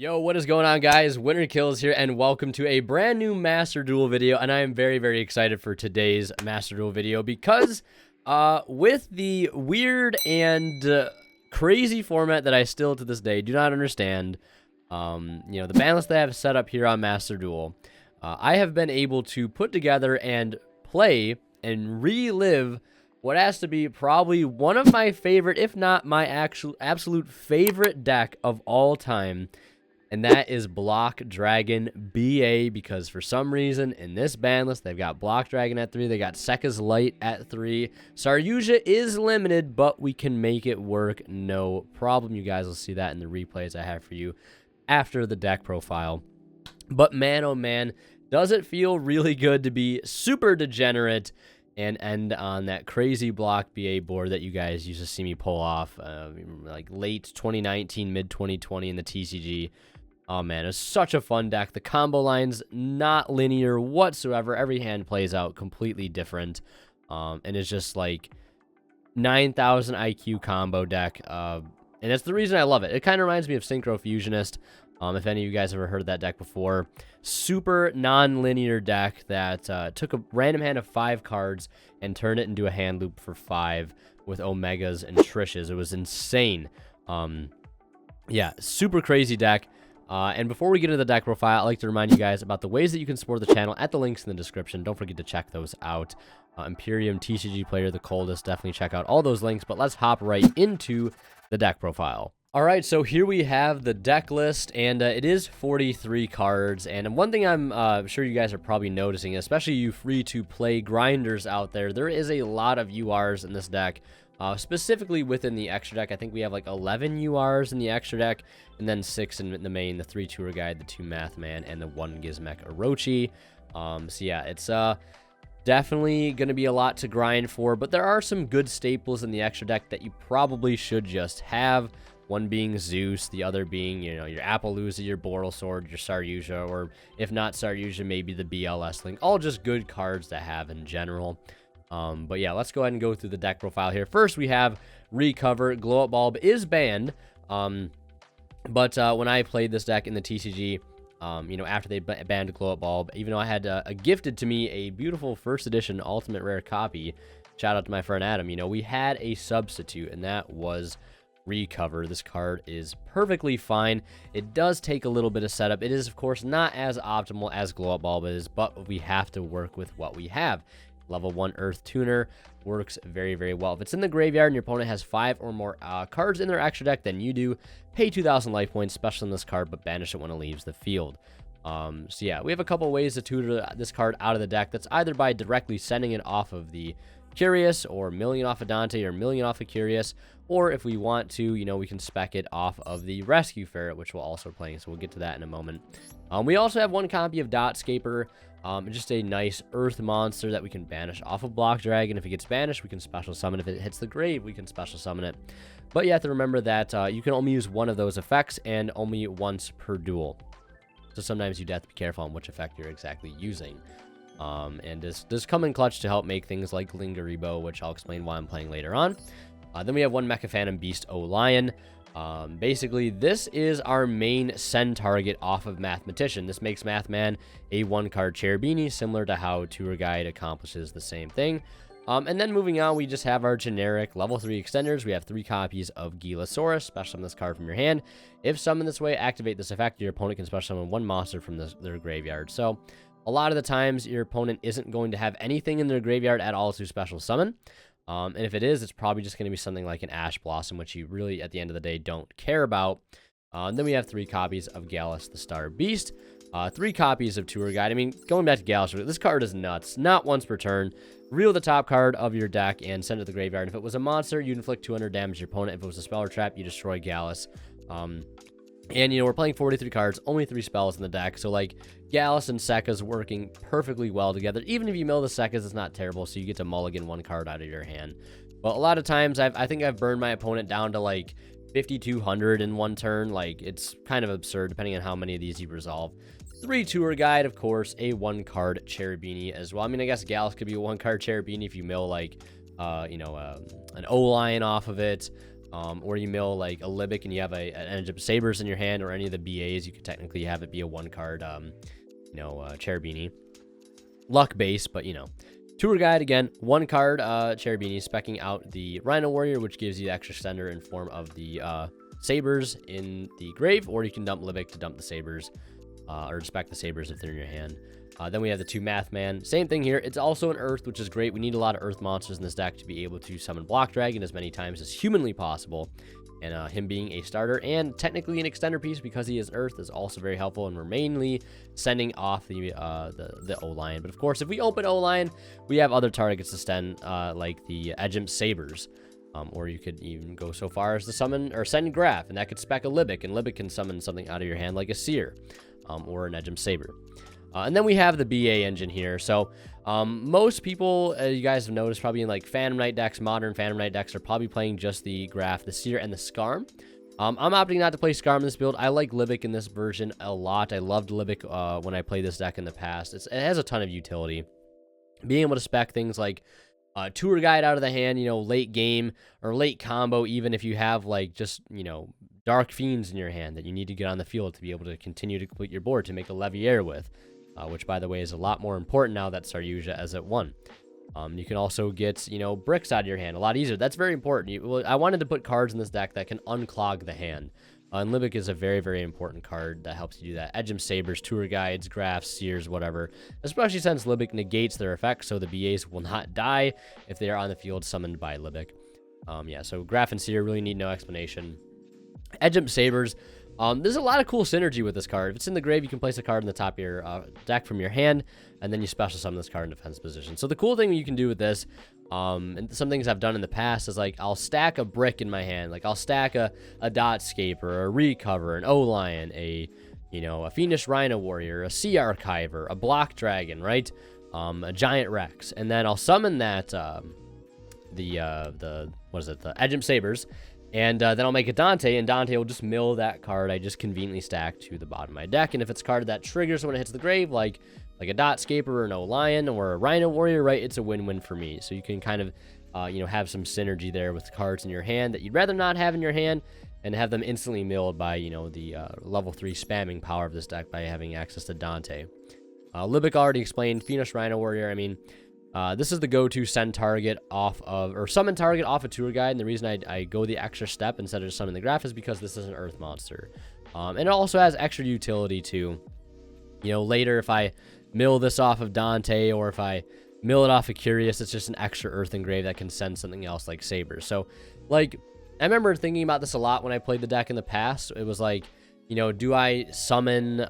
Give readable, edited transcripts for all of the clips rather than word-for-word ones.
Yo, what is going on, guys? Winter Kills here, and welcome to a brand new Master Duel video. And I am very excited for today's Master Duel video because with the weird and crazy format that I still to this day do not understand, the ban list that I have set up here on Master Duel, I have been able to put together and play and relive what has to be probably one of my favorite, if not my absolute favorite deck of all time. And that is Block Dragon BA, because for some reason in this ban list, they've got Block Dragon at 3. They got Sekka's Light at 3. Saryuja is limited, but we can make it work no problem. You guys will see that in the replays I have for you after the deck profile. But man, oh man, does it feel really good to be super degenerate and end on that crazy Block BA board that you guys used to see me pull off like late 2019, mid 2020 in the TCG. Oh man, it's such a fun deck. The combo line's not linear whatsoever. Every hand plays out completely different. And it's just like 9,000 IQ combo deck. And that's the reason I love it. It kind of reminds me of Synchro Fusionist. If any of you guys ever heard of that deck before. Super non-linear deck that took a random hand of 5 cards and turned it into a hand loop for 5 with Omegas and Trishes. It was insane. Yeah, super crazy deck. And before we get into the deck profile, I'd like to remind you guys about the ways that you can support the channel at the links in the description. Don't forget to check those out. Imperium, TCG Player, the coldest. Definitely check out all those links. But let's hop right into the deck profile. All right, so here we have the deck list, and it is 43 cards. And one thing I'm sure you guys are probably noticing, especially you free-to-play grinders out there, there is a lot of URs in this deck. Specifically within the extra deck, I think we have like 11 URs in the extra deck, and then 6 in the main, the 3 Tour Guide, the 2 Math Man, and the 1 Gizmek Orochi. So yeah, it's definitely going to be a lot to grind for, but there are some good staples in the extra deck that you probably should just have. One being Zeus, the other being, your Appaloosa, your Boral Sword, your Saryuja, or if not Saryuja, maybe the BLS Link. All just good cards to have in general. But yeah, let's go ahead and go through the deck profile here. First, we have Recover. Glow Up Bulb is banned. But when I played this deck in the TCG, after they banned Glow Up Bulb, even though I had gifted to me a beautiful first edition ultimate rare copy, shout out to my friend Adam, we had a substitute, and that was Recover. This card is perfectly fine. It does take a little bit of setup. It is, of course, not as optimal as Glow Up Bulb is, but we have to work with what we have. Level 1 Earth Tuner works very well. If it's in the graveyard and your opponent has 5 or more cards in their extra deck than you do, pay 2,000 life points, special in this card, but banish it when it leaves the field. So yeah, we have a couple ways to tutor this card out of the deck. That's either by directly sending it off of the Curious, or milling off of Dante, or milling off of Curious, or if we want to, we can spec it off of the Rescue Ferret, which we're also playing, so we'll get to that in a moment. We also have one copy of Dotscaper, just a nice earth monster that we can banish off of Block Dragon. If it gets banished, we can special summon. If it hits the grave, we can special summon it. But you have to remember that you can only use one of those effects and only once per duel. So sometimes you have to be careful on which effect you're exactly using. And this does come in clutch to help make things like Lingaribo, which I'll explain why I'm playing later on. Then we have one Mecha Phantom Beast O-Lion. Basically, this is our main send target off of Mathematician. This makes Mathman a 1-card Cherubini, similar to how Tour Guide accomplishes the same thing. And then moving on, we just have our generic level 3 extenders. We have 3 copies of Gilasaurus. Special summon this card from your hand. If summoned this way, activate this effect. Your opponent can special summon 1 monster from their graveyard. So a lot of the times, your opponent isn't going to have anything in their graveyard at all to special summon. And if it is, it's probably just going to be something like an Ash Blossom, which you really, at the end of the day, don't care about. Then we have 3 copies of Gallus the Star Beast, 3 copies of Tour Guide. I mean, going back to Gallus, this card is nuts. Not once per turn. Reveal the top card of your deck and send it to the graveyard. If it was a monster, you inflict 200 damage to your opponent. If it was a spell or trap, you destroy Gallus. And, we're playing 43 cards, only 3 spells in the deck. So, like, Gallus and Sekka's working perfectly well together. Even if you mill the Sekka's, it's not terrible, so you get to mulligan 1 card out of your hand. But a lot of times, I think I've burned my opponent down to, like, 5,200 in 1 turn. Like, it's kind of absurd, depending on how many of these you resolve. 3 Tour Guide, of course, a 1-card Cherubini as well. I mean, I guess Gallus could be a 1-card Cherubini if you mill, like, an O-Lion off of it. or you mill like a Libic and you have an Engine Sabers in your hand, or any of the BAs, you could technically have it be a 1-card, Cherubini. Luck base, but Tour Guide, again, 1-card Cherubini, specking out the Rhino Warrior, which gives you the extra extender in form of the Sabers in the grave, or you can dump Libic to dump the Sabers, or spec the Sabers if they're in your hand. Then we have the 2 Math Man. Same thing here. It's also an Earth, which is great. We need a lot of Earth monsters in this deck to be able to summon Block Dragon as many times as humanly possible. And him being a starter and technically an extender piece because he is Earth is also very helpful. And we're mainly sending off the O-Line. But of course, if we open O-Line, we have other targets to send, like the Engine Sabers. Or you could even go so far as to summon or send Graph, and that could spec a Libic, and Libic can summon something out of your hand like a Seer, or an Engine Saber. And then we have the BA engine here. So most people, you guys have noticed, probably in like Phantom Knight decks, modern Phantom Knight decks, are probably playing just the Graph, the Seer, and the Skarm. I'm opting not to play Skarm in this build. I like Libic in this version a lot. I loved Libic when I played this deck in the past. It has a ton of utility. Being able to spec things like Tour Guide out of the hand, late game or late combo, even if you have like just, Dark Fiends in your hand that you need to get on the field to be able to continue to complete your board to make a Leviair with. Which, by the way, is a lot more important now that Saryuja is at 1. You can also get, bricks out of your hand a lot easier. That's very important. I wanted to put cards in this deck that can unclog the hand. And Libic is a very, very important card that helps you do that. Engine Sabers, Tour Guides, Graphs, Seers, whatever. Especially since Libic negates their effects, so the BAs will not die if they are on the field summoned by Libic. So Graph and Seer really need no explanation. Engine Sabers. There's a lot of cool synergy with this card. If it's in the grave, you can place a card in the top of your deck from your hand, and then you special summon this card in defense position. So the cool thing you can do with this, and some things I've done in the past, is like I'll stack a brick in my hand. Like I'll stack a Dotscaper, a Recover, an O-Lion, a Fiendish Rhino Warrior, a Sea Archiver, a Block Dragon, right? A Giant Rex, and then I'll summon that the Engine Sabers. And then I'll make a Dante, and Dante will just mill that card I just conveniently stacked to the bottom of my deck. And if it's a card that triggers when it hits the grave, like a Dotscaper or an O-Lion or a Rhino Warrior, right, it's a win-win for me. So you can kind of, have some synergy there with cards in your hand that you'd rather not have in your hand, and have them instantly milled by, the level 3 spamming power of this deck by having access to Dante. Libic already explained. Fiendish Rhino Warrior, this is the go-to send target off of, or summon target off a Tour Guide, and the reason I go the extra step instead of just summoning the Graph is because this is an Earth monster. And it also has extra utility too. Later if I mill this off of Dante, or if I mill it off of Curious, it's just an extra Earth engrave that can send something else like Sabers. So, like, I remember thinking about this a lot when I played the deck in the past. It was like, do I summon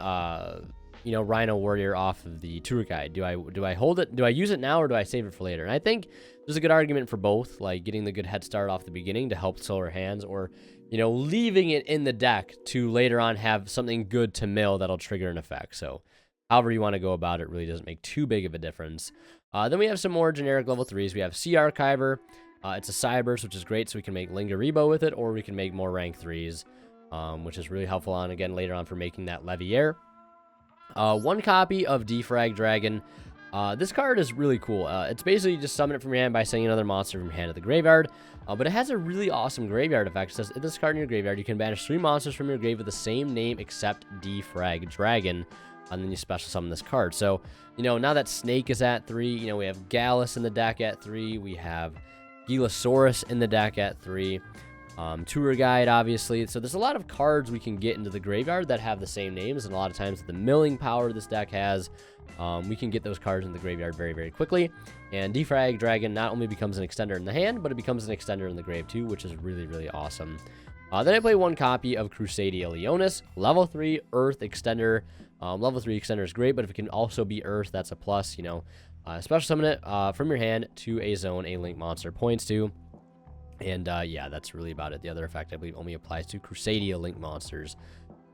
Rhino Warrior off of the Tour Guide? Do I hold it? Do I use it now, or do I save it for later? And I think there's a good argument for both, like getting the good head start off the beginning to help slower hands, or leaving it in the deck to later on have something good to mill that'll trigger an effect. So however you want to go about it really doesn't make too big of a difference. Then we have some more generic level 3s. We have Sea Archiver. It's a Cyberse, which is great, so we can make Lingaribo with it, or we can make more rank 3s, which is really helpful on, again, later on for making that Leviair. 1 copy of Defrag Dragon. This card is really cool. It's basically just summon it from your hand by sending another monster from your hand to the graveyard. But it has a really awesome graveyard effect. It says, if this card in your graveyard, you can banish 3 monsters from your grave with the same name except Defrag Dragon. And then you special summon this card. So, now that Snake is at 3, we have Gallus in the deck at 3. We have Gilasaurus in the deck at 3. Tour Guide, obviously. So there's a lot of cards we can get into the graveyard that have the same names, and a lot of times the milling power this deck has, we can get those cards in the graveyard very, very quickly. And Defrag Dragon not only becomes an extender in the hand, but it becomes an extender in the grave too, which is really, really awesome. Then I play 1 copy of Crusadia Leonis, level 3 Earth extender. Level 3 extender is great, but if it can also be Earth, that's a plus. Special summon it from your hand to a zone a link monster points to. And yeah, that's really about it. The other effect, I believe, only applies to Crusadia Link monsters.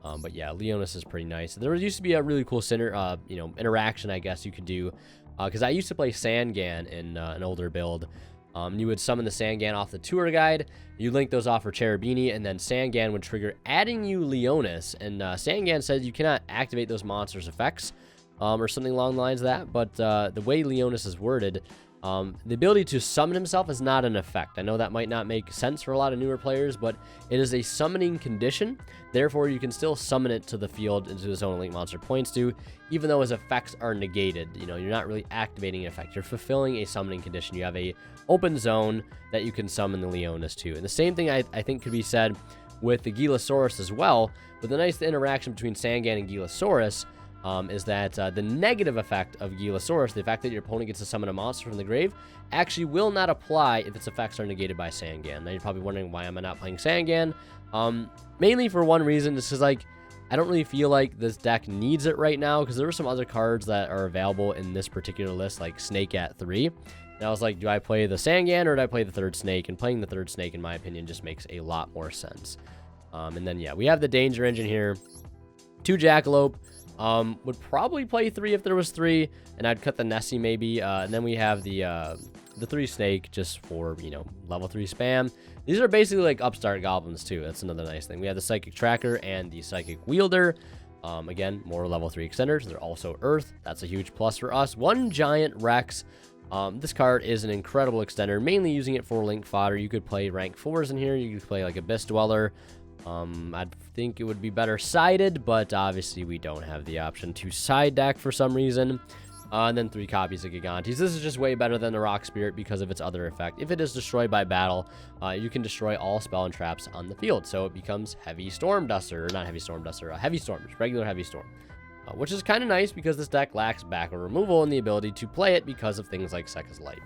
But yeah, Leonis is pretty nice. There used to be a really cool interaction, I guess you could do. Because I used to play Sangan in an older build. You would summon the Sangan off the Tour Guide. You link those off for Cherubini, and then Sangan would trigger adding you Leonis. And Sangan says you cannot activate those monsters' effects. Or something along the lines of that. But the way Leonis is worded, The ability to summon himself is not an effect. I know that might not make sense for a lot of newer players, but it is a summoning condition. Therefore, you can still summon it to the field into the zone Link Monster points to, even though his effects are negated. You know, you're not really activating an effect. You're fulfilling a summoning condition. You have a open zone that you can summon the Leonis to. And the same thing I think could be said with the Gilasaurus as well. But the nice interaction between Sangan and Gilasaurus is that the negative effect of Gilasaurus, the fact that your opponent gets to summon a monster from the grave, actually will not apply if its effects are negated by Sangan. Now you're probably wondering, why am I not playing Sangan? Mainly for one reason. This is like, I don't really feel like this deck needs it right now, because there were some other cards that are available in this particular list, like Snake at 3. And I was like, do I play the Sangan or do I play the third Snake? And playing the third Snake, in my opinion, just makes a lot more sense. And then, yeah, we have the Danger Engine here. 2 Jackalope. Would probably play 3 if there was 3, and I'd cut the Nessie maybe. And then we have the 3 Snake just for, you know, level 3 spam. These are basically like upstart goblins too. That's another nice thing. We have the Psychic Tracker and the Psychic Wielder. Again, more level 3 extenders. They're also Earth. That's a huge plus for us. 1 Giant Rex. This card is an incredible extender, mainly using it for Link fodder. You could play rank 4s in here. You could play like Abyss Dweller. I think it would be better sided, but obviously we don't have the option to side deck for some reason. And then 3 copies of Gigantes. This is just way better than the Rock Spirit because of its other effect. If it is destroyed by battle, you can destroy all spell and traps on the field. So it becomes Heavy Storm Duster, or not Heavy Storm Duster, Heavy Storm, just regular Heavy Storm. Which is kind of nice because this deck lacks backward removal and the ability to play it because of things like Sekka's Light.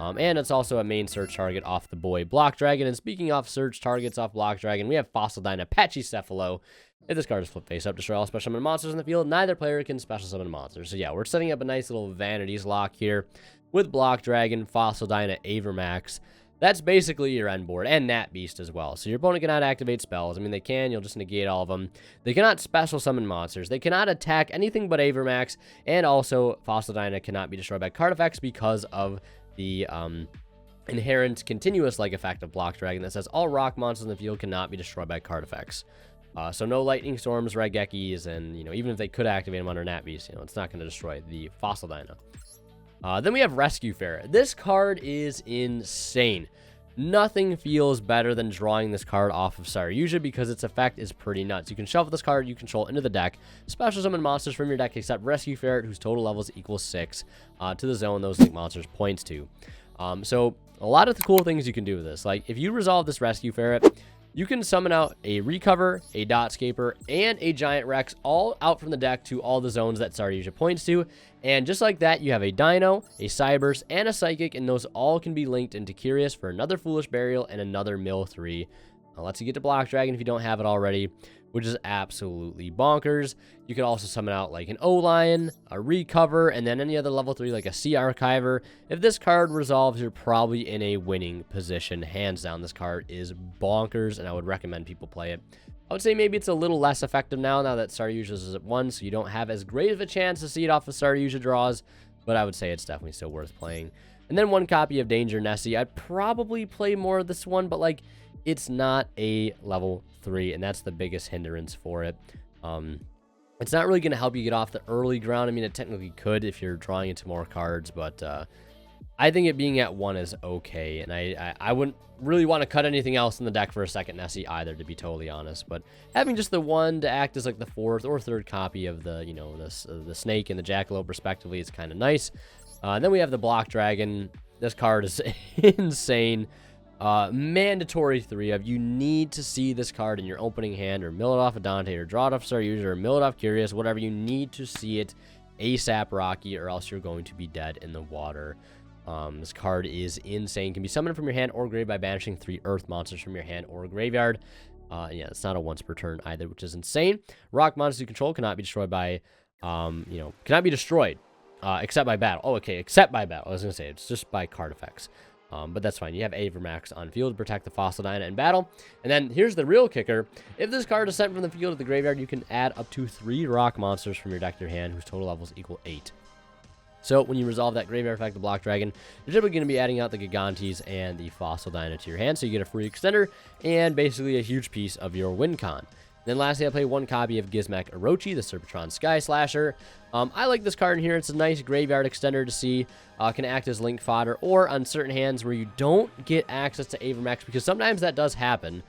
And it's also a main search target off the boy Block Dragon. And speaking of search targets off Block Dragon, we have Fossil Dyna Pachycephalo. If this card is flip face up, destroy all special summon monsters in the field. Neither player can special summon monsters. So yeah, we're setting up a nice little Vanities lock here with Block Dragon, Fossil Dyna, Avermax. That's basically your end board, and Nat Beast as well. So your opponent cannot activate spells. I mean, they can, you'll just negate all of them. They cannot special summon monsters. They cannot attack anything but Avermax, and also Fossil Dyna cannot be destroyed by card effects because of the inherent continuous-like effect of Block Dragon that says all rock monsters in the field cannot be destroyed by card effects. So no Lightning Storms, Regekis, and, you know, even if they could activate them under Nat Beast, you know, it's not going to destroy the Fossil Dyna. Then we have Rescue Ferret. This card is insane. Nothing feels better than drawing this card off of Saryuja because its effect is pretty nuts. You can shuffle this card you control into the deck, special summon monsters from your deck except Rescue Ferret, whose total levels equals 6 to the zone those Link monsters points to. So a lot of the cool things you can do with this. Like, if you resolve this Rescue Ferret, you can summon out a Recover, a Dotscaper, and a Giant Rex all out from the deck to all the zones that Saryuja points to. And just like that, you have a Dino, a Cyberse, and a Psychic, and those all can be linked into Curious for another Foolish Burial and another Mill 3. Lets you get to Block Dragon if you don't have it already, which is absolutely bonkers. You could also summon out like an O-Lion, a Recover, and then any other level 3 like a Sea Archiver. If this card resolves, you're probably in a winning position. Hands down, this card is bonkers, and I would recommend people play it. I would say maybe it's a little less effective now that Saryuja is at 1, so you don't have as great of a chance to see it off of Saryuja draws, but I would say it's definitely still worth playing. And then 1 copy of Danger Nessie. I'd probably play more of this one, but like, it's not a level 3, and that's the biggest hindrance for it. It's not really going to help you get off the early ground. I mean, it technically could if you're drawing into more cards, but I think it being at 1 is okay, and I wouldn't really want to cut anything else in the deck for a second Nessie either, to be totally honest. But having just the 1 to act as like the 4th or 3rd copy of the, you know, the Snake and the Jackalope respectively is kind of nice. Then we have the Block Dragon. This card is insane. Mandatory 3 of, you need to see this card in your opening hand, or mill it off of Dante, or draw it off Saryuja, or mill it off Curious, whatever. You need to see it ASAP, Rocky, or else you're going to be dead in the water. This card is insane. Can be summoned from your hand or grave by banishing 3 Earth monsters from your hand or graveyard. Yeah, it's not a once per turn either, which is insane. Rock monsters you control cannot be destroyed by, cannot be destroyed, except by battle. Oh, okay, except by battle. I was going to say, it's just by card effects. But that's fine. You have Avermax on field to protect the Fossil Dyna in battle. And then here's the real kicker. If this card is sent from the field to the graveyard, you can add up to 3 rock monsters from your deck to your hand, whose total levels equal 8. So when you resolve that graveyard effect of Block Dragon, you're typically going to be adding out the Gigantes and the Fossil Dyna to your hand, so you get a free extender and basically a huge piece of your win con. Then lastly, I play one copy of Gizmek Orochi, the Serpentron Sky Slasher. I like this card in here. It's a nice graveyard extender to see. Can act as link fodder, or on certain hands where you don't get access to Avermax, because sometimes that does happen.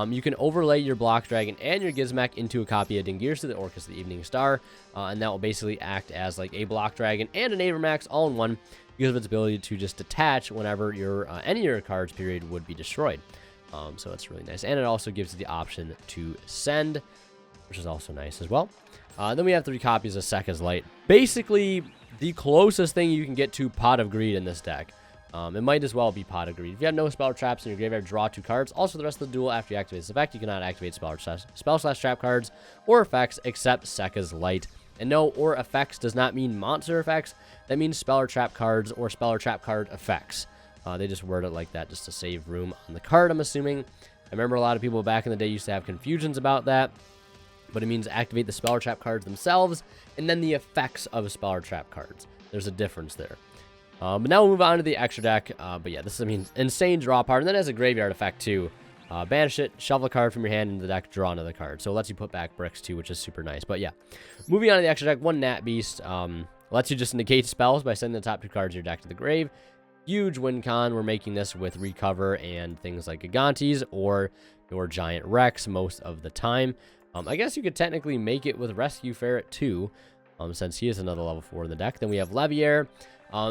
You can overlay your Block Dragon and your Gizmek into a copy of Dingirsu, the Orcus of the Evening Star, and that will basically act as like a Block Dragon and an Avermax all in one, because of its ability to just detach whenever your any of your cards period would be destroyed. So it's really nice, and it also gives you the option to send, which is also nice as well. Then we have 3 copies of Sekka's Light, basically the closest thing you can get to Pot of Greed in this deck. It might as well be Pot of Greed. If you have no spell or traps in your graveyard, draw 2 cards. Also, the rest of the duel, after you activate this effect, you cannot activate spell/trap cards or effects except Sekka's Light. And no, or effects does not mean monster effects. That means spell or trap cards or spell or trap card effects. They just word it like that just to save room on the card, I'm assuming. I remember a lot of people back in the day used to have confusions about that. But it means activate the spell or trap cards themselves, and then the effects of spell or trap cards. There's a difference there. But now we'll move on to the extra deck. But yeah, this is, I mean, insane draw part. And then has a graveyard effect too. Banish it, shuffle a card from your hand into the deck, draw another card. So it lets you put back bricks too, which is super nice. But yeah, moving on to the extra deck, one Nat Beast. Lets you just negate spells by sending the top 2 cards of your deck to the grave. Huge win con. We're making this with Recover and things like Gigantes or your Giant Rex most of the time. I guess you could technically make it with Rescue Ferret too, since he is another level 4 in the deck. Then we have Leviair.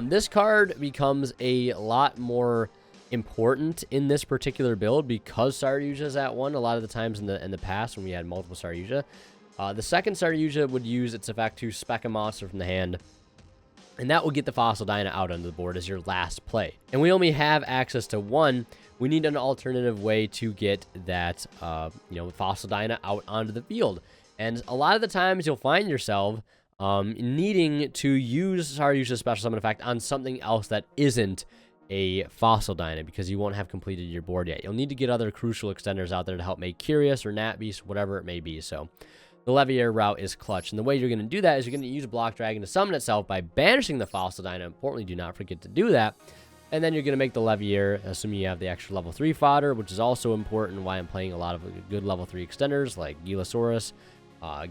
This card becomes a lot more important in this particular build because Saryuja is at 1 a lot of the times in the past when we had multiple Saryuja. The second Saryuja would use its effect to spec a monster from the hand, and that will get the Fossil Dyna out onto the board as your last play. And we only have access to 1. We need an alternative way to get that, Fossil Dyna out onto the field. And a lot of the times you'll find yourself needing to use Saryuja's special summon effect on something else that isn't a Fossil Dyna, because you won't have completed your board yet. You'll need to get other crucial extenders out there to help make Curious or Nat Beast, whatever it may be. So the Leviair route is clutch, and the way you're going to do that is you're going to use Block Dragon to summon itself by banishing the Fossil Dyna. Importantly, do not forget to do that. And then you're going to make the Leviair, assuming you have the extra level 3 fodder, which is also important, why I'm playing a lot of good level 3 extenders like Gilasaurus,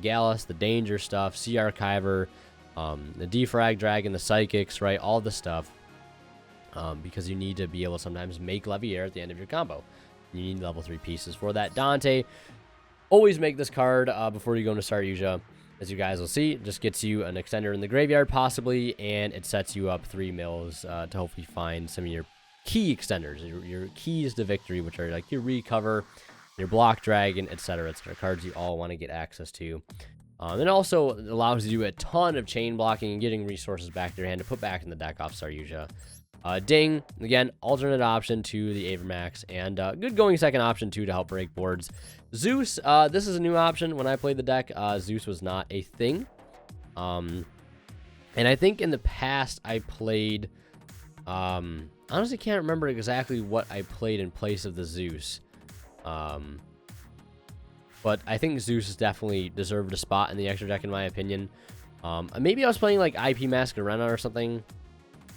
Gallus, the Danger stuff, Sea Archiver, the Defrag Dragon, the Psychics, right? All the stuff. Because you need to be able to sometimes make Leviair at the end of your combo. You need level 3 pieces for that. Dante, always make this card before you go into Saryuja. As you guys will see, it just gets you an extender in the graveyard, possibly, and it sets you up 3 mills to hopefully find some of your key extenders, your keys to victory, which are like your Recover, your Block Dragon, etc., cards you all want to get access to. It also allows you a ton of chain blocking and getting resources back to your hand to put back in the deck off Saryuja. Ding, again, alternate option to the Avermax, and good going second option too to help break boards. Zeus, this is a new option. When I played the deck, Zeus was not a thing. And I think in the past I played, honestly can't remember exactly what I played in place of the Zeus. But I think Zeus definitely deserved a spot in the extra deck in my opinion. Maybe I was playing like IP Masquerena or something.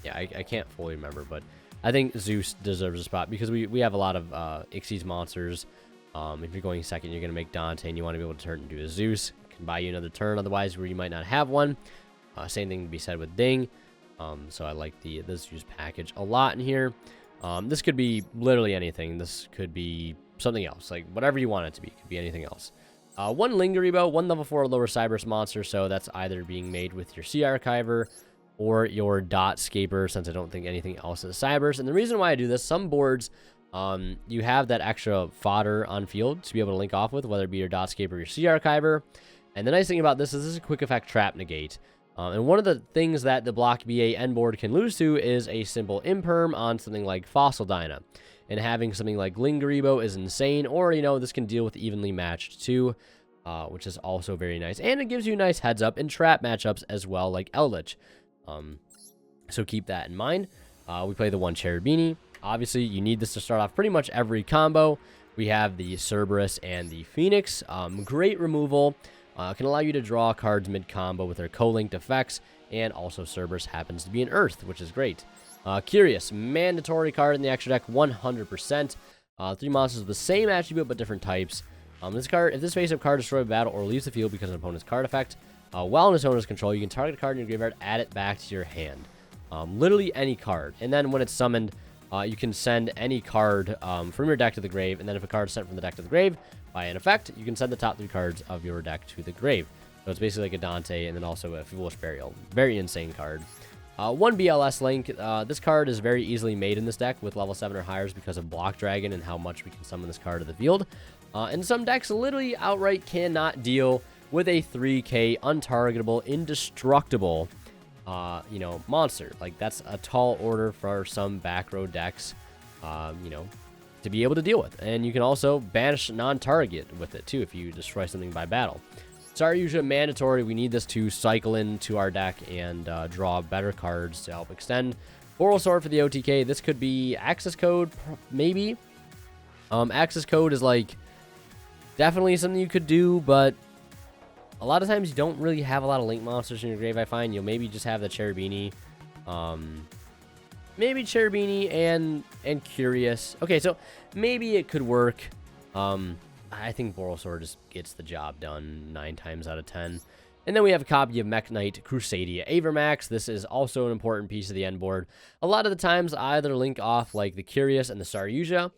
Yeah, I can't fully remember, but I think Zeus deserves a spot because we have a lot of Xyz monsters. If you're going second, you're going to make Dante, and you want to be able to turn into a Zeus. Can buy you another turn, otherwise where you might not have one. Same thing to be said with Ding. So I like the Zeus package a lot in here. This could be literally anything. This could be something else, like whatever you want it to be. It could be anything else. One Lingeribo, one level 4 lower Cyberus monster, so that's either being made with your Sea Archiver or your Dot Scaper, since I don't think anything else is Cyberus. And the reason why I do this, some boards, you have that extra fodder on field to be able to link off with, whether it be your Dot Scaper or your Sea Archiver. And the nice thing about this is a quick effect trap negate. And one of the things that the Block BA end board can lose to is a simple imperm on something like Fossil Dyna. And having something like Lingeribo is insane, or, this can deal with evenly matched too, which is also very nice. And it gives you a nice heads up in trap matchups as well, like Eldritch. So keep that in mind. We play the one Cherubini. Obviously, you need this to start off pretty much every combo. We have the Cerberus and the Phoenix. Great removal. Can allow you to draw cards mid-combo with their co-linked effects. And also Cerberus happens to be an Earth, which is great. Curious, mandatory card in the extra deck, 100%. 3 monsters with the same attribute but different types. This card, if this face-up card is destroyed by battle or leaves the field because of an opponent's card effect, while in its owner's control, you can target a card in your graveyard, add it back to your hand. Literally any card. And then when it's summoned, you can send any card from your deck to the grave, and then if a card is sent from the deck to the grave by an effect, you can send the top 3 cards of your deck to the grave. So it's basically like a Dante and then also a Foolish Burial. Very insane card. 1 BLS Link. This card is very easily made in this deck with level 7 or higher because of Block Dragon and how much we can summon this card to the field. And some decks literally outright cannot deal with a 3k untargetable, indestructible monster. Like, that's a tall order for some back row decks, to be able to deal with. And you can also banish non-target with it too if you destroy something by battle. Saryuja mandatory. We need this to cycle into our deck and draw better cards to help extend. Boral Sword for the OTK. This could be Access Code, maybe. Access Code is like definitely something you could do, but a lot of times you don't really have a lot of link monsters in your grave, I find. You'll maybe just have the Cherubini. Maybe Cherubini and Curious. Okay, so maybe it could work. I think Boral Sword just gets the job done 9 times out of 10. And then we have a copy of Mech Knight Crusadia Avermax. This is also an important piece of the end board. A lot of the times I either link off like the Curious and the Saryuja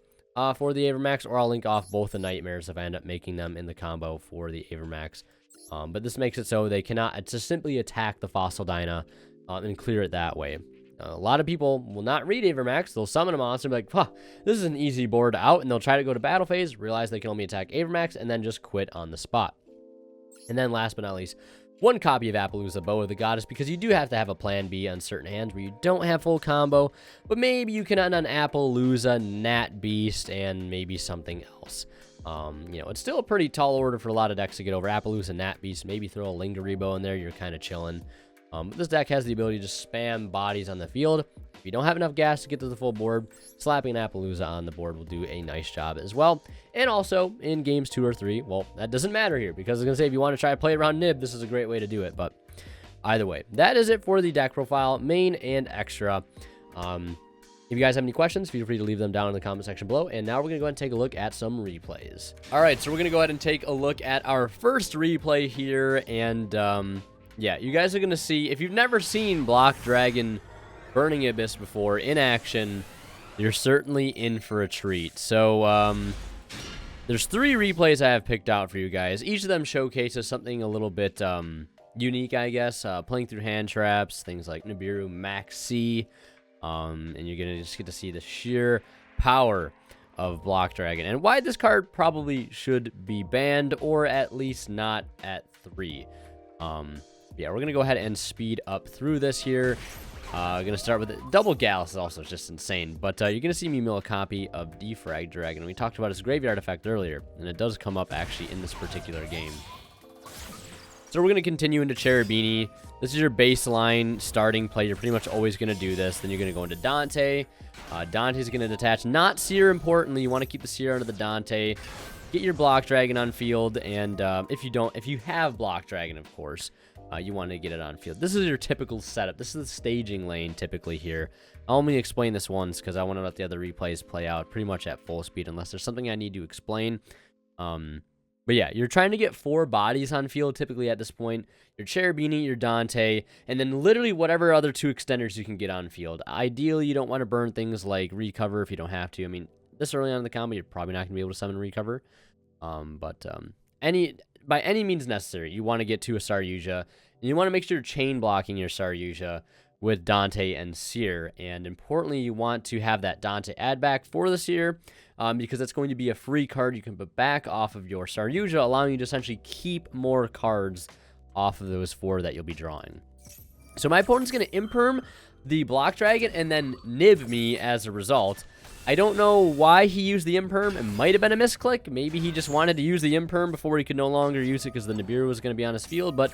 for the Avermax, or I'll link off both the Nightmares if I end up making them in the combo for the Avermax. But this makes it so they cannot just simply attack the Fossil Dyna and clear it that way. A lot of people will not read Avermax. They'll summon a monster and be like, huh, this is an easy board out, and they'll try to go to battle phase, realize they can only attack Avermax, and then just quit on the spot. And then last but not least, 1 copy of Appaloosa, Bow of the Goddess, because you do have to have a plan B on certain hands where you don't have full combo, but maybe you can end on Appaloosa, Nat Beast, and maybe something else. It's still a pretty tall order for a lot of decks to get over. Appaloosa, Nat Beast, maybe throw a Lingaribo in there, you're kind of chilling. This deck has the ability to spam bodies on the field. If you don't have enough gas to get to the full board, slapping an Appaloosa on the board will do a nice job as well. And also, in games 2 or 3, well, that doesn't matter here, because I was going to say, if you want to try to play around Nib, this is a great way to do it. But either way, that is it for the deck profile, main and extra. If you guys have any questions, feel free to leave them down in the comment section below. And now we're going to go ahead and take a look at some replays. All right, so we're going to go ahead and take a look at our first replay here. And yeah, you guys are going to see, if you've never seen Block Dragon Burning Abyss before in action, you're certainly in for a treat. So there's 3 replays I have picked out for you guys. Each of them showcases something a little bit unique, I guess. Playing through hand traps, things like Nibiru Max C. And you're going to just get to see the sheer power of Block Dragon and why this card probably should be banned, or at least not at 3. Yeah, we're going to go ahead and speed up through this here. Going to start with it. Double Gallus is also just insane. But you're going to see me mill a copy of Defrag Dragon. We talked about his graveyard effect earlier, and it does come up actually in this particular game. So we're going to continue into Cherubini. This is your baseline starting play. You're pretty much always going to do this. Then you're going to go into Dante. Dante's going to detach. Not Seer, importantly. You want to keep the Seer under the Dante. Get your Block Dragon on field. And if you have Block Dragon, of course, you want to get it on field. This is your typical setup. This is the staging lane typically here. I'll only explain this once because I want to let the other replays play out pretty much at full speed unless there's something I need to explain. But yeah, you're trying to get 4 bodies on field typically at this point. Your Cherubini, your Dante, and then literally whatever other 2 extenders you can get on field. Ideally, you don't want to burn things like Recover if you don't have to. I mean, this early on in the combo, you're probably not going to be able to summon Recover. By any means necessary, you want to get to a Saryuja, and you want to make sure you're chain blocking your Saryuja with Dante and Seer, and importantly, you want to have that Dante add back for the Seer, because it's going to be a free card you can put back off of your Saryuja, allowing you to essentially keep more cards off of those 4 that you'll be drawing. So my opponent's going to Imperm the Block Dragon and then Nib me as a result. I don't know why he used the Imperm. It might have been a misclick. Maybe he just wanted to use the Imperm before he could no longer use it because the Nibiru was going to be on his field, but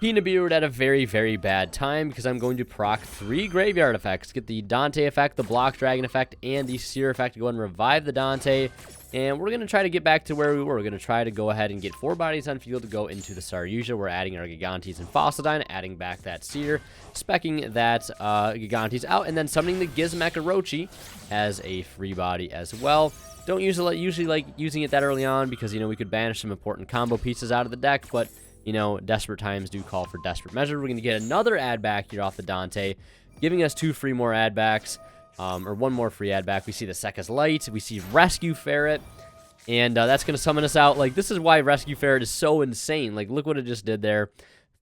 he Nibiru'd at a very, very bad time because I'm going to proc 3 graveyard effects. Get the Dante effect, the Block Dragon effect, and the Seer effect to go and revive the Dante. And we're going to try to get back to where we were. We're going to try to go ahead and get 4 bodies on field to go into the Saryuja. We're adding our Gigantes and Fossil Dyna, adding back that Seer, specking that Gigantes out, and then summoning the Gizmek Orochi as a free body as well. Don't usually like using it that early on because, you know, we could banish some important combo pieces out of the deck, but, you know, desperate times do call for desperate measure. We're going to get another add back here off the Dante, giving us 2 free more add backs. Or 1 more free add back. We see the Sekka's Light. We see Rescue Ferret. And that's going to summon us out. Like, this is why Rescue Ferret is so insane. Like, look what it just did there.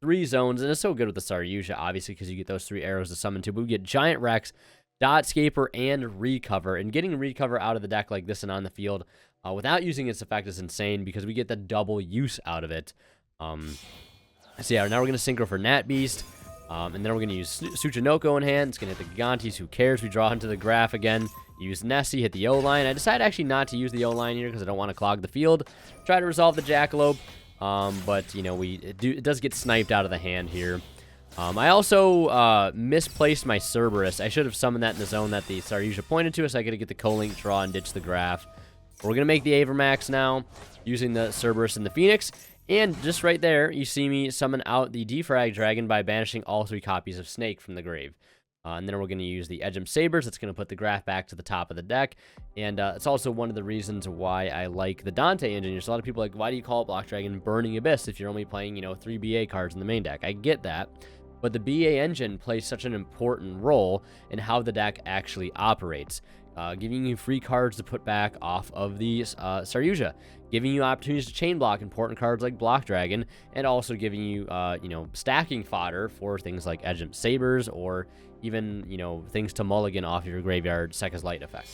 3 zones. And it's so good with the Saryuja, obviously, because you get those 3 arrows to summon to. But we get Giant Rex, Dotscaper, and Recover. And getting Recover out of the deck like this and on the field without using its effect is insane because we get the double use out of it. So yeah, now we're going to Synchro for Nat Beast. And then we're going to use Tsuchinoko in hand. It's going to hit the Gigantes. Who cares? We draw into the graph again. Use Nessie, hit the O-line. I decided actually not to use the O-line here because I don't want to clog the field. Try to resolve the Jackalope. But, you know, it does get sniped out of the hand here. I also misplaced my Cerberus. I should have summoned that in the zone that the Saryuja pointed to, so I could get the Co-Link draw and ditch the graph. We're going to make the Avermax now using the Cerberus and the Phoenix. And just right there, you see me summon out the Defrag Dragon by banishing all 3 copies of Snake from the grave. And then we're going to use the Edgem Sabers. That's going to put the graph back to the top of the deck. And it's also one of the reasons why I like the Dante engine. There's a lot of people like, why do you call it Block Dragon Burning Abyss if you're only playing, you know, 3 BA cards in the main deck? I get that. But the BA engine plays such an important role in how the deck actually operates. Giving you free cards to put back off of the Saryuja, giving you opportunities to chain block important cards like Block Dragon, and also giving you, you know, stacking fodder for things like Edgem Sabers or even, you know, things to mulligan off your graveyard Sekka's Light effect.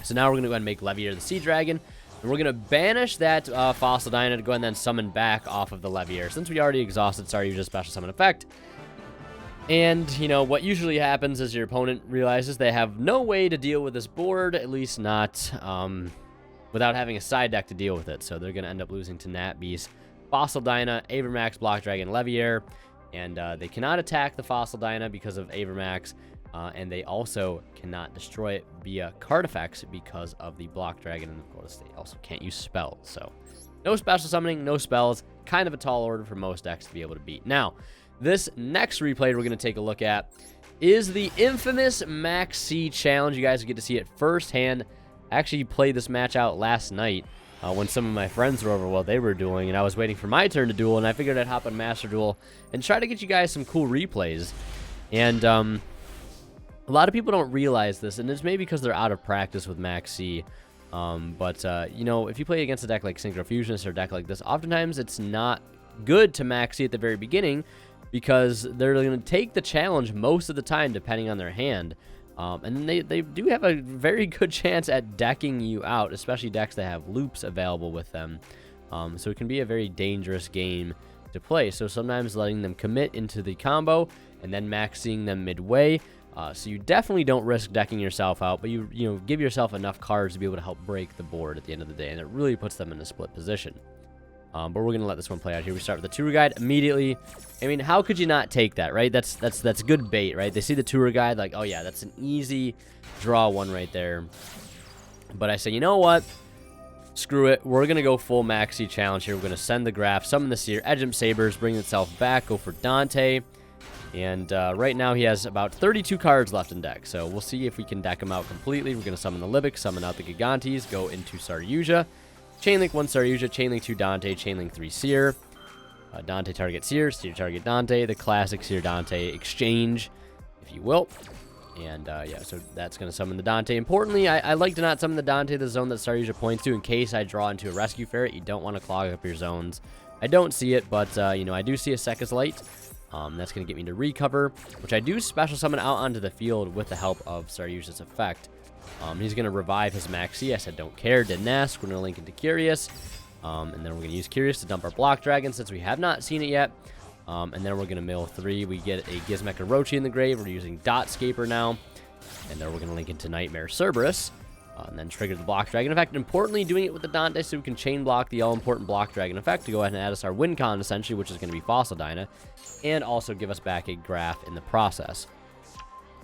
So now we're going to go ahead and make Leviair the Sea Dragon, and we're going to banish that Fossil Dyna to go ahead and then summon back off of the Leviair, since we already exhausted Saryuja's special summon effect. And, you know, what usually happens is your opponent realizes they have no way to deal with this board, at least not without having a side deck to deal with it. So they're going to end up losing to Nat Beast, Fossil Dyna, Avermax, Block Dragon, Leviair. And they cannot attack the Fossil Dyna because of Avermax. And they also cannot destroy it via card effects because of the Block Dragon. And of course, they also can't use spells. So no special summoning, no spells. Kind of a tall order for most decks to be able to beat. Now, this next replay we're going to take a look at is the infamous Max C challenge. You guys get to see it firsthand. I actually played this match out last night when some of my friends were over what they were doing, and I was waiting for my turn to duel, and I figured I'd hop on Master Duel and try to get you guys some cool replays. And a lot of people don't realize this, and it's maybe because they're out of practice with Max C. You know, if you play against a deck like Synchro Fusionist or a deck like this, oftentimes it's not good to Max C at the very beginning, because they're going to take the challenge most of the time, depending on their hand. And they do have a very good chance at decking you out, especially decks that have loops available with them. So it can be a very dangerous game to play. So sometimes letting them commit into the combo and then maxing them midway. So you definitely don't risk decking yourself out, but you know, give yourself enough cards to be able to help break the board at the end of the day, and it really puts them in a split position. But we're going to let this one play out here. We start with the tour guide immediately. I mean, how could you not take that, right? That's good bait, right? They see the tour guide like, oh yeah, that's an easy draw one right there. But I say, you know what? Screw it. We're going to go full Maxi challenge here. We're going to send the graph, summon the Seer, Edgem Sabers, bring itself back, go for Dante. And right now he has about 32 cards left in deck. So we'll see if we can deck him out completely. We're going to summon the Libic, summon out the Gigantes, go into Saryuja. Chainlink 1 Saryuja, Chainlink 2 Dante, Chainlink 3 Seer. Dante target Seer, Seer target Dante, the classic Seer Dante exchange, if you will. And yeah, so that's going to summon the Dante. Importantly, I like to not summon the Dante, the zone that Saryuja points to, in case I draw into a Rescue Ferret. You don't want to clog up your zones. I don't see it, but you know, I do see a Sekka's Light. That's going to get me to Recover, which I do special summon out onto the field with the help of Saryuja's effect. He's going to revive his Maxi. I said don't care, didn't ask. We're going to link into Curious. And then we're going to use Curious to dump our Block Dragon since we have not seen it yet. And then we're going to mill 3. We get a Gizmek Orochi in the grave. We're using Dotscaper now. And then we're going to link into Nightmare Cerberus. And then trigger the Block Dragon effect. Importantly, doing it with the Dante so we can chain block the all-important Block Dragon effect to go ahead and add us our win con, essentially, which is going to be Fossil Dyna. And also give us back a graph in the process.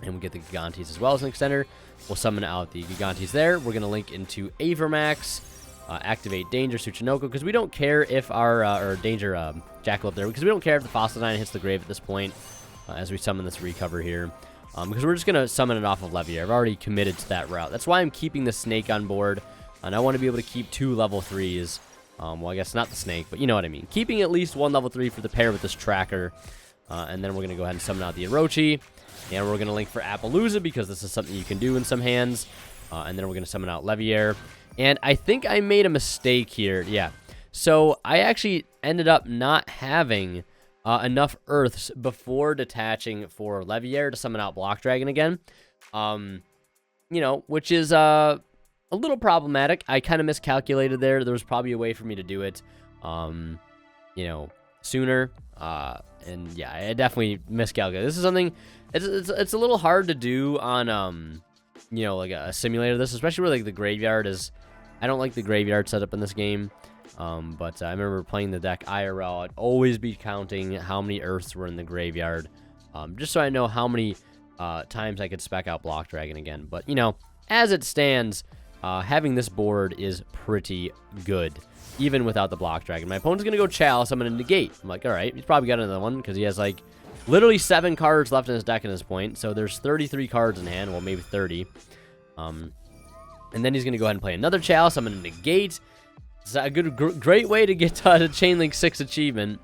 And we'll get the Gigantes as well as an extender. We'll summon out the Gigantes there. We're going to link into Avermax, activate Danger Tsuchinoko, because we don't care if our, or Danger Jackal up there, because we don't care if the Fossil Dyna hits the grave at this point, as we summon this recover here. Because we're just going to summon it off of Levier. I've already committed to that route. That's why I'm keeping the Snake on board, and I want to be able to keep 2 level 3s. Well, I guess not the Snake, but you know what I mean. Keeping at least 1 level 3 for the pair with this tracker. And then we're going to go ahead and summon out the Orochi. And we're going to link for Appaloosa because this is something you can do in some hands. And then we're going to summon out Levier. And I think I made a mistake here. Yeah. So I actually ended up not having enough Earths before detaching for Levier to summon out Block Dragon again. You know, which is a little problematic. I kind of miscalculated there. There was probably a way for me to do it, you know, sooner. And yeah, I definitely miscalculated. This is something, it's a little hard to do on, you know, like a simulator of this, especially where like the graveyard is. I don't like the graveyard setup in this game. But I remember playing the deck IRL. I'd always be counting how many Earths were in the graveyard, just so I know how many times I could spec out Block Dragon again. But, you know, as it stands, having this board is pretty good, even without the Block Dragon. My opponent's going to go Chalice. I'm going to negate. I'm like, all right, he's probably got another one because he has, like, literally 7 cards left in his deck at this point. So there's 33 cards in hand. Well, maybe 30. And then he's going to go ahead and play another Chalice. I'm going to negate. It's a great way to get to Chain Link 6 achievement.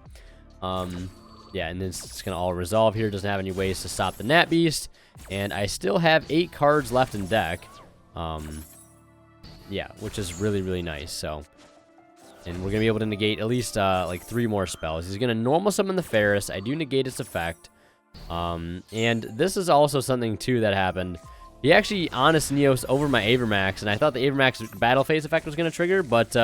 Yeah, and then it's going to all resolve here. Doesn't have any ways to stop the Nat Beast. And I still have 8 cards left in deck. Yeah, which is really, really nice. So, and we're going to be able to negate at least like 3 more spells. He's going to normal summon the Ferris. I do negate its effect. And this is also something, too, that happened. He actually Honest Neos over my Avermax, and I thought the Avermax battle phase effect was going to trigger, but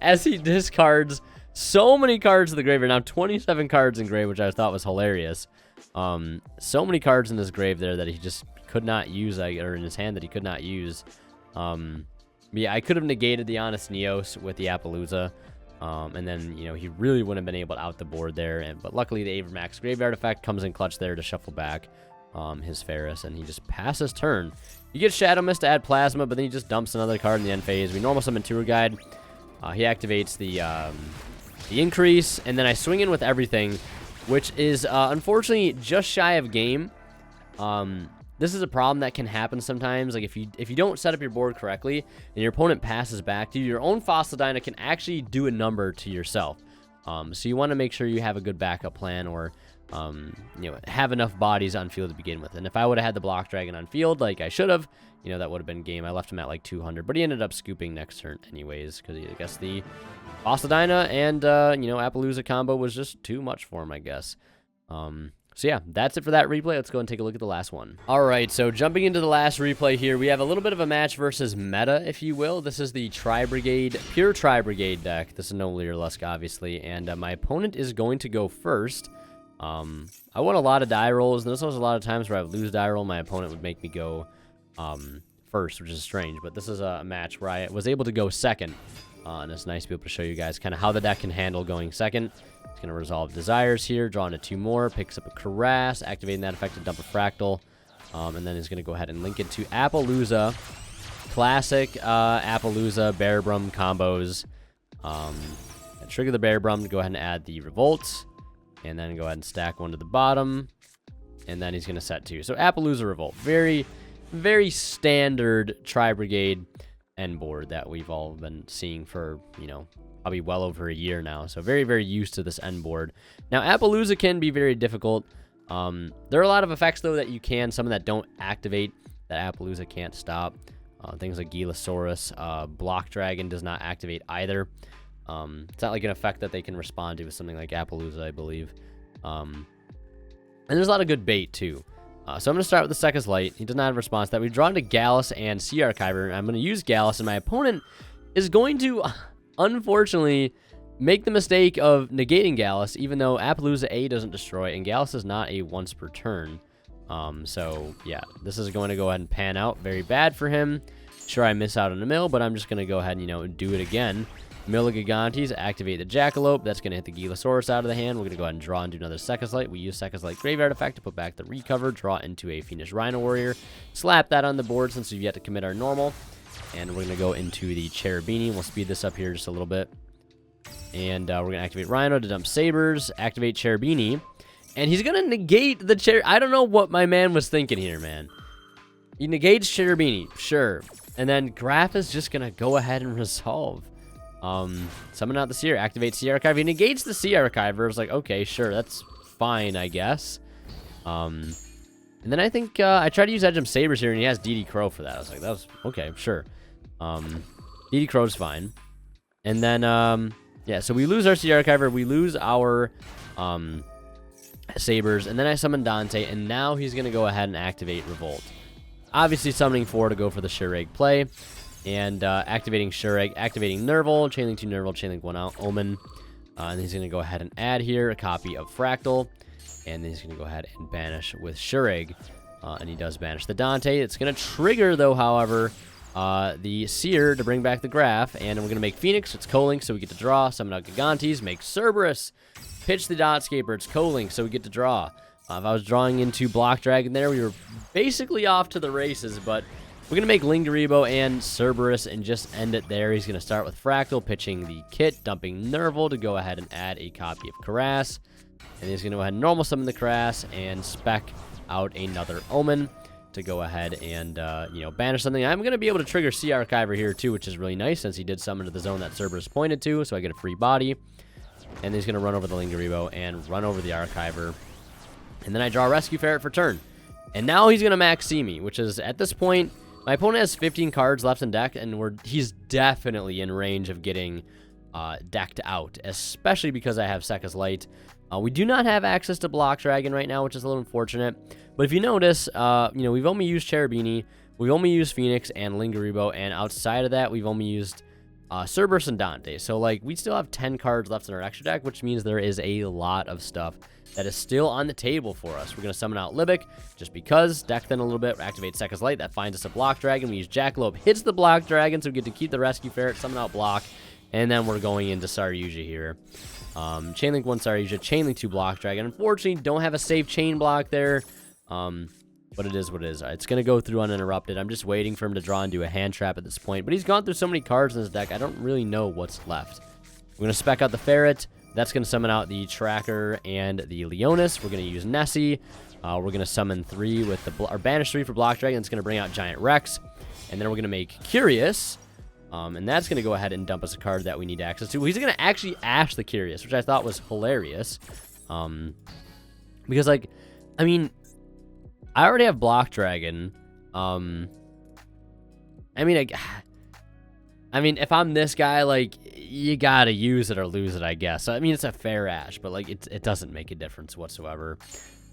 as he discards so many cards to the graveyard, now 27 cards in grave, which I thought was hilarious. So many cards in his grave there that he just could not use, or in his hand that he could not use. Yeah, I could have negated the Honest Neos with the Appaloosa, and then, you know, he really wouldn't have been able to out the board there, but luckily the Avermax graveyard effect comes in clutch there to shuffle back his Ferris, and he just passes turn. You get Shadow Mist to add Plasma, but then he just dumps another card in the end phase. We normal summon Tour Guide. He activates the increase, and then I swing in with everything, which is unfortunately just shy of game. This is a problem that can happen sometimes. Like if you don't set up your board correctly and your opponent passes back to you, your own Fossil Dyna can actually do a number to yourself. So you want to make sure you have a good backup plan, or you know, have enough bodies on field to begin with. And if I would have had the Block Dragon on field like I should have, you know, that would have been game. I left him at like 200, but he ended up scooping next turn anyways, because I guess the Fossil Dyna and you know, Appaloosa combo was just too much for him, I guess. So yeah, that's it for that replay. Let's go and take a look at the last one. All right, so jumping into the last replay here, we have a little bit of a match versus meta, if you will. This is the Tri-Brigade, pure Tri-Brigade deck. This is no Leader Lusk, obviously, and my opponent is going to go first. I won a lot of die rolls, and this was a lot of times where I would lose die roll. My opponent would make me go first, which is strange, but this is a match where I was able to go second, and it's nice to be able to show you guys kind of how the deck can handle going second. It's going to resolve Desires here, draw into 2 more, picks up a Caress, activating that effect to dump a Fractal, and then he's going to go ahead and link it to Appaloosa. Classic Appaloosa Bear Brum combos. Trigger the Bear Brum to go ahead and add the Revolts. And then go ahead and stack 1 to the bottom. And then he's going to set 2. So Appaloosa Revolt. Very, very standard Tri-Brigade end board that we've all been seeing for, you know, probably well over a year now. So very, very used to this end board. Now, Appaloosa can be very difficult. There are a lot of effects, though, that you can. Some that don't activate that Appaloosa can't stop. Things like Gilasaurus. Block Dragon does not activate either. It's not like an effect that they can respond to with something like Appaloosa, I believe. And there's a lot of good bait, too. So I'm going to start with the Sekka's Light. He does not have a response to that. We've drawn to Gallus and Sea Archiver. I'm going to use Gallus, and my opponent is going to, unfortunately, make the mistake of negating Gallus, even though Appaloosa A doesn't destroy, and Gallus is not a once per turn. So, yeah, this is going to go ahead and pan out. Very bad for him. Sure, I miss out on the mill, but I'm just going to go ahead and, you know, do it again. mill the Gigantes, activate the Jackalope. That's going to hit the Gilasaurus out of the hand. We're going to go ahead and draw and do another Second Light. We use Second Light Graveyard Effect to put back the recover, draw into a Fiendish Rhino Warrior, slap that on the board since we've yet to commit our normal. And we're going to go into the Cherubini. We'll speed this up here just a little bit. And we're going to activate Rhino to dump Sabers, activate Cherubini. And he's going to negate the I don't know what my man was thinking here, man. He negates Cherubini, sure. And then Graph is just going to go ahead and resolve. Summon out the Sea, activate Sea Archive. He negates the Sea Archive. It's like, okay, sure, that's fine, I guess. And then I think I tried to use Edgem Sabers here, and he has DD Crow for that. I was like, that was okay, sure. DD Crow's fine. And then, yeah, so we lose our Sea Archiver, we lose our Sabers, and then I summon Dante, and now he's going to go ahead and activate Revolt. Obviously summoning 4 to go for the Shureg play, and activating Shureg, activating Nerval, Chainlink 2 Nerval, Chainlink 1 out, Omen, and he's going to go ahead and add here a copy of Fractal, and then he's going to go ahead and banish with Shureg, and he does banish the Dante. It's going to trigger, though, however, the Seer to bring back the Graph, and we're going to make Phoenix. It's co-link, so we get to draw, summon out Gigantes, make Cerberus, pitch the Dotscaper, it's co-link, so we get to draw. If I was drawing into Block Dragon there, we were basically off to the races, but we're going to make Lingaribo and Cerberus and just end it there. He's going to start with Fractal, pitching the Kit, dumping Nerval to go ahead and add a copy of Karass. And he's going to go ahead and normal summon the Karass and spec out another Omen to go ahead and, you know, banish something. I'm going to be able to trigger Sea Archiver here, too, which is really nice since he did summon to the zone that Cerberus pointed to, so I get a free body. And he's going to run over the Lingaribo and run over the Archiver. And then I draw a Rescue Ferret for turn. And now he's going to max see me, which is, at this point, my opponent has 15 cards left in deck, and he's definitely in range of getting decked out, especially because I have Sekka's Light. We do not have access to Block Dragon right now, which is a little unfortunate. But if you notice, you know, we've only used Cherubini, we've only used Phoenix and Lingaribo, and outside of that, we've only used Cerberus and Dante. So, like, we still have 10 cards left in our extra deck, which means there is a lot of stuff that is still on the table for us. We're going to summon out Libic, just because, deck then a little bit, activate Sekka's Light, that finds us a Block Dragon. We use Jackalope, hits the Block Dragon, so we get to keep the Rescue Ferret, summon out Block, and then we're going into Saryuja here. Chainlink 1 Saryuja, Chainlink 2 Block Dragon. Unfortunately, don't have a safe chain block there, but it is what it is. It's going to go through uninterrupted. I'm just waiting for him to draw and do a hand trap at this point, but he's gone through so many cards in his deck, I don't really know what's left. We're going to spec out the Ferret. That's going to summon out the Tracker and the Leonis. We're going to use Nessie. We're going to summon 3 with the... or banish 3 for Block Dragon. It's going to bring out Giant Rex. And then we're going to make Curious. And that's going to go ahead and dump us a card that we need access to. He's going to actually Ash the Curious, which I thought was hilarious. Because, like, I mean, I already have Block Dragon. I mean, if I'm this guy, like, you gotta use it or lose it, I guess. I mean, it's a fair Ash, but, like, it doesn't make a difference whatsoever.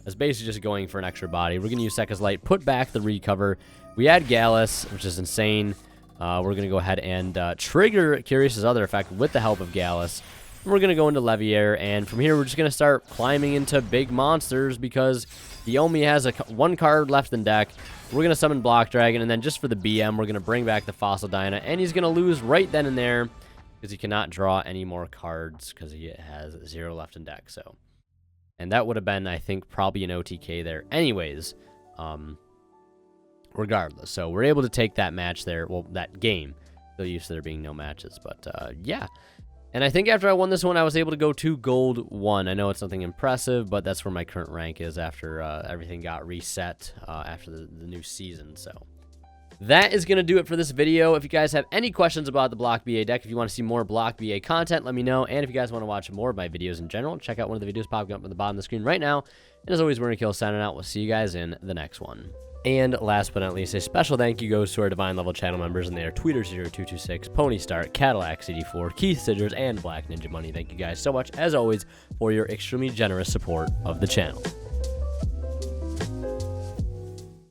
It's basically just going for an extra body. We're gonna use Sekka's Light, put back the recover. We add Gallus, which is insane. We're gonna go ahead and trigger Curious's other effect with the help of Gallus. And we're gonna go into Leviair, and from here, we're just gonna start climbing into big monsters because he only has one card left in deck. We're going to summon Block Dragon, and then just for the BM, we're going to bring back the Fossil Dyna, and he's going to lose right then and there because he cannot draw any more cards because he has 0 left in deck. So, and that would have been, I think, probably an OTK there anyways, regardless. So we're able to take that match there, well, that game. Still used to there being no matches, but yeah. And I think after I won this one, I was able to go to Gold 1. I know it's nothing impressive, but that's where my current rank is after everything got reset after the new season. So that is going to do it for this video. If you guys have any questions about the Block BA deck, if you want to see more Block BA content, let me know. And if you guys want to watch more of my videos in general, check out one of the videos popping up at the bottom of the screen right now. And as always, we're going to kill signing out. We'll see you guys in the next one. And last but not least, a special thank you goes to our Divine Level channel members, and they are Tweeter0226, Pony Start, Cadillac CD4, Keith Sidgers, and Black Ninja Money. Thank you guys so much, as always, for your extremely generous support of the channel.